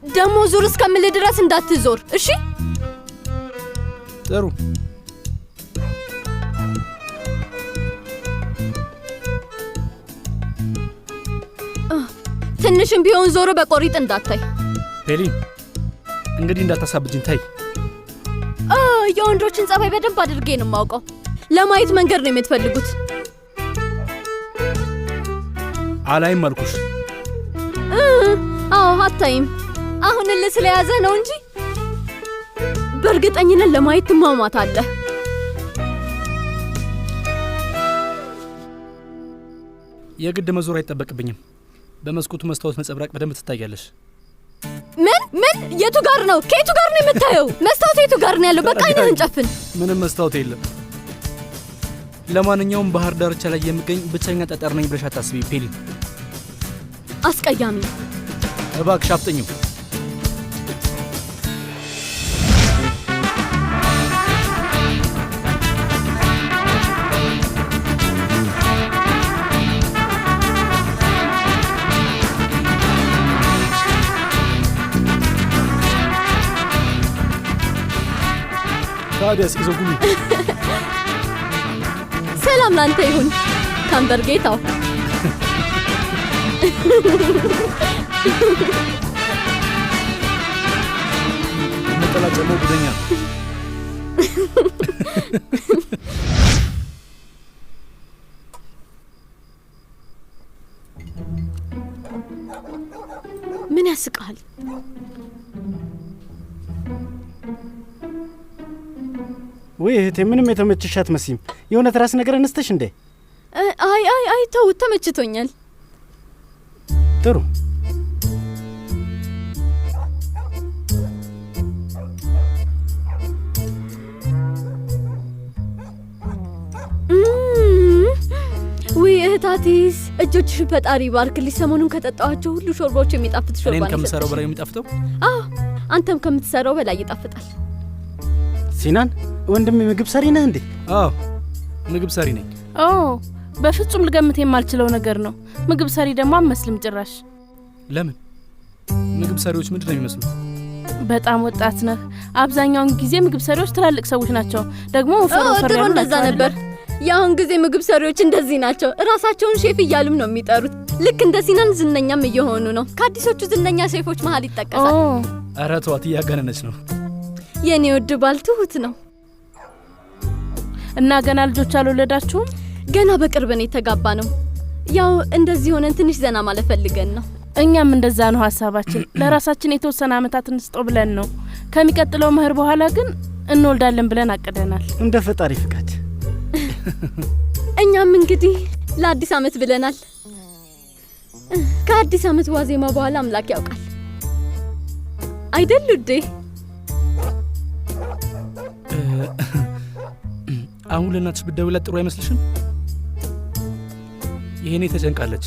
ደሞ ዙር እስከምልህ ድረስ እንዳትዞር እሺ? ጥሩ። ትንሽም ቢሆን ዞሮ በቆሪጥ እንዳታይ። ፔሊን እንግዲህ እንዳታሳብጅኝ ታይ። የወንዶችን ጸባይ በደንብ አድርጌ ነው የማውቀው። ለማየት መንገድ ነው የምትፈልጉት? አላይም አልኩሽ። አዎ አታይም። አሁን ስለያዘ ነው እንጂ በእርግጠኝነት ለማየት ትሟሟታለህ። የግድ መዞር አይጠበቅብኝም። በመስኮቱ መስታወት መጸብራቅ በደንብ ትታያለሽ። ምን የቱ ጋር ነው? ከየቱ ጋር ነው የምታየው? መስታወት የቱ ጋር ነው ያለው? በቃ አይነህን ጨፍን። ምንም መስታወት የለም። ለማንኛውም ባህር ዳርቻ ላይ የምገኝ ብቸኛ ጠጠር ነኝ ብለሽ አታስቢ ፔሊን። አስቀያሚ። እባክሽ አፍጥኙ። ታዲያስ ይዘጉኝ። ሰላም ላንተ ይሁን ካምበር ጌታው። መጠላጨሞ ጉደኛ። ምን ያስቃል? ወይ እህቴ ምንም የተመችሽ አትመስይም። የሆነ ትራስ ነገር እንስተሽ እንዴ? አይ ተው፣ ተመችቶኛል። ጥሩ። ወይ እህታቲስ እጆችሽ ፈጣሪ ባርክልሽ። ሰሞኑን ከጠጣኋቸው ሁሉ ሾርባዎች የሚጣፍጥ ሾርባ ነው። እኔም ከምትሰራው በላይ የሚጣፍጠው? አዎ አንተም ከምትሰራው በላይ ይጣፍጣል። ሲናን ወንድም ምግብ ሰሪ ነህ እንዴ? አዎ ምግብ ሰሪ ነኝ። በፍጹም ልገምት የማልችለው ነገር ነው። ምግብ ሰሪ ደግሞ አመስልም ጭራሽ። ለምን? ምግብ ሰሪዎች ምንድን ነው የሚመስሉት? በጣም ወጣት ነህ። አብዛኛውን ጊዜ ምግብ ሰሪዎች ትላልቅ ሰዎች ናቸው። ደግሞ ወፈር ያሉ እንደዛ ነበር። የአሁን ጊዜ ምግብ ሰሪዎች እንደዚህ ናቸው። እራሳቸውን ሼፍ እያሉም ነው የሚጠሩት። ልክ እንደ ሲናን ዝነኛም እየሆኑ ነው። ከአዲሶቹ ዝነኛ ሼፎች መሀል ይጠቀሳል። ኧረ ተዋት፣ እያጋነነች ነው። የኔ ውድ ባል ትሁት ነው። እና ገና ልጆች አልወለዳችሁም? ገና በቅርብ ነው የተጋባ ነው። ያው እንደዚህ ሆነን ትንሽ ዘና ማለት ፈልገን ነው። እኛም እንደዛ ነው ሀሳባችን። ለራሳችን የተወሰነ አመታት እንስጠው ብለን ነው። ከሚቀጥለው መህር በኋላ ግን እንወልዳለን ብለን አቅደናል። እንደ ፈጣሪ ፍቃድ። እኛም እንግዲህ ለአዲስ አመት ብለናል። ከአዲስ አመት ዋዜማ በኋላ አምላክ ያውቃል አይደል ውዴ? አሁን ለእናትሽ ብትደውይላት ጥሩ አይመስልሽም? ይሄኔ ተጨንቃለች።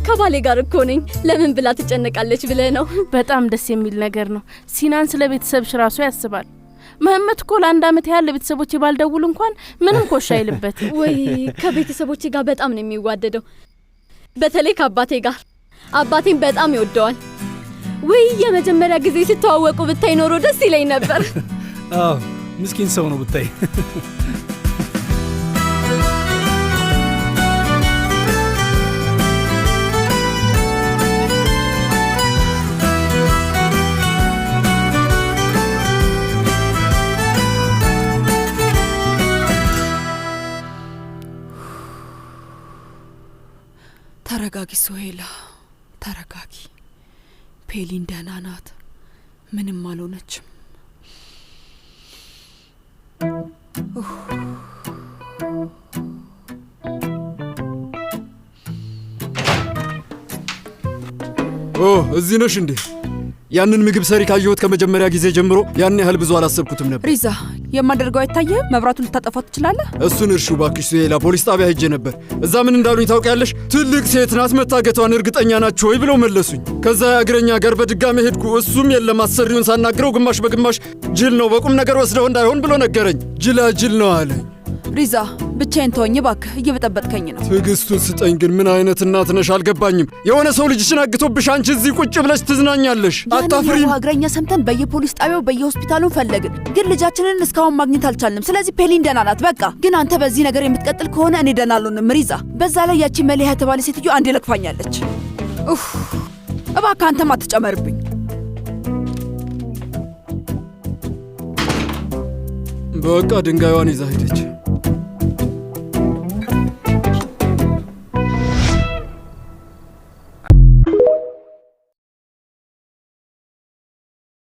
ከባሌ ጋር እኮ ነኝ። ለምን ብላ ትጨነቃለች ብለህ ነው? በጣም ደስ የሚል ነገር ነው። ሲናን ስለ ቤተሰብሽ ራሱ ያስባል። መህመት እኮ ለአንድ አመት ያህል ለቤተሰቦቼ ባልደውል እንኳን ምንም ኮሽ አይልበትም። ወይ ከቤተሰቦቼ ጋር በጣም ነው የሚዋደደው። በተለይ ከአባቴ ጋር። አባቴን በጣም ይወደዋል። ወይ የመጀመሪያ ጊዜ ሲተዋወቁ ብታይ ኖሮ ደስ ይለኝ ነበር። አዎ ምስኪን ሰው ነው ብታይ። ተረጋጊ ሶሄላ፣ ተረጋጊ። ፔሊን ደህና ናት፣ ምንም አልሆነችም። እዚህ ነሽ እንዴ? ያንን ምግብ ሰሪ ካየሁት ከመጀመሪያ ጊዜ ጀምሮ ያን ያህል ብዙ አላሰብኩትም ነበር። ሪዛ፣ የማደርገው አይታየህም? መብራቱን ልታጠፋው ትችላለህ? እሱን እርሹ ባክሽ ሱሄላ። ፖሊስ ጣቢያ ሄጄ ነበር። እዛ ምን እንዳሉኝ ታውቂያለሽ? ትልቅ ሴት ናት፣ መታገቷን እርግጠኛ ናቸው ወይ ብለው መለሱኝ። ከዛ የእግረኛ ጋር በድጋሚ ሄድኩ። እሱም የለም አሰሪውን ሳናግረው ግማሽ በግማሽ ጅል ነው፣ በቁም ነገር ወስደው እንዳይሆን ብሎ ነገረኝ። ጅል ነው አለኝ። ሪዛ፣ ብቻዬን ተወኝ እባክህ፣ እየበጠበጥከኝ ነው። ትዕግስቱን ስጠኝ። ግን ምን አይነት እናት ነሽ? አልገባኝም። የሆነ ሰው ልጅሽን አግቶብሽ አንቺ እዚህ ቁጭ ብለሽ ትዝናኛለሽ። አታፍሪም? ያንን እግረኛ ሰምተን በየፖሊስ ጣቢያው በየሆስፒታሉ ፈለግን፣ ግን ልጃችንን እስካሁን ማግኘት አልቻልንም። ስለዚህ ፔሊን ደህና ናት በቃ። ግን አንተ በዚህ ነገር የምትቀጥል ከሆነ እኔ ደህና አልሆንም ሪዛ። በዛ ላይ ያቺ መሊሃ የተባለ ሴትዮ አንዴ ለክፋኛለች። እባክህ አንተም አትጨመርብኝ። በቃ ድንጋዩን ይዛ ሄደች።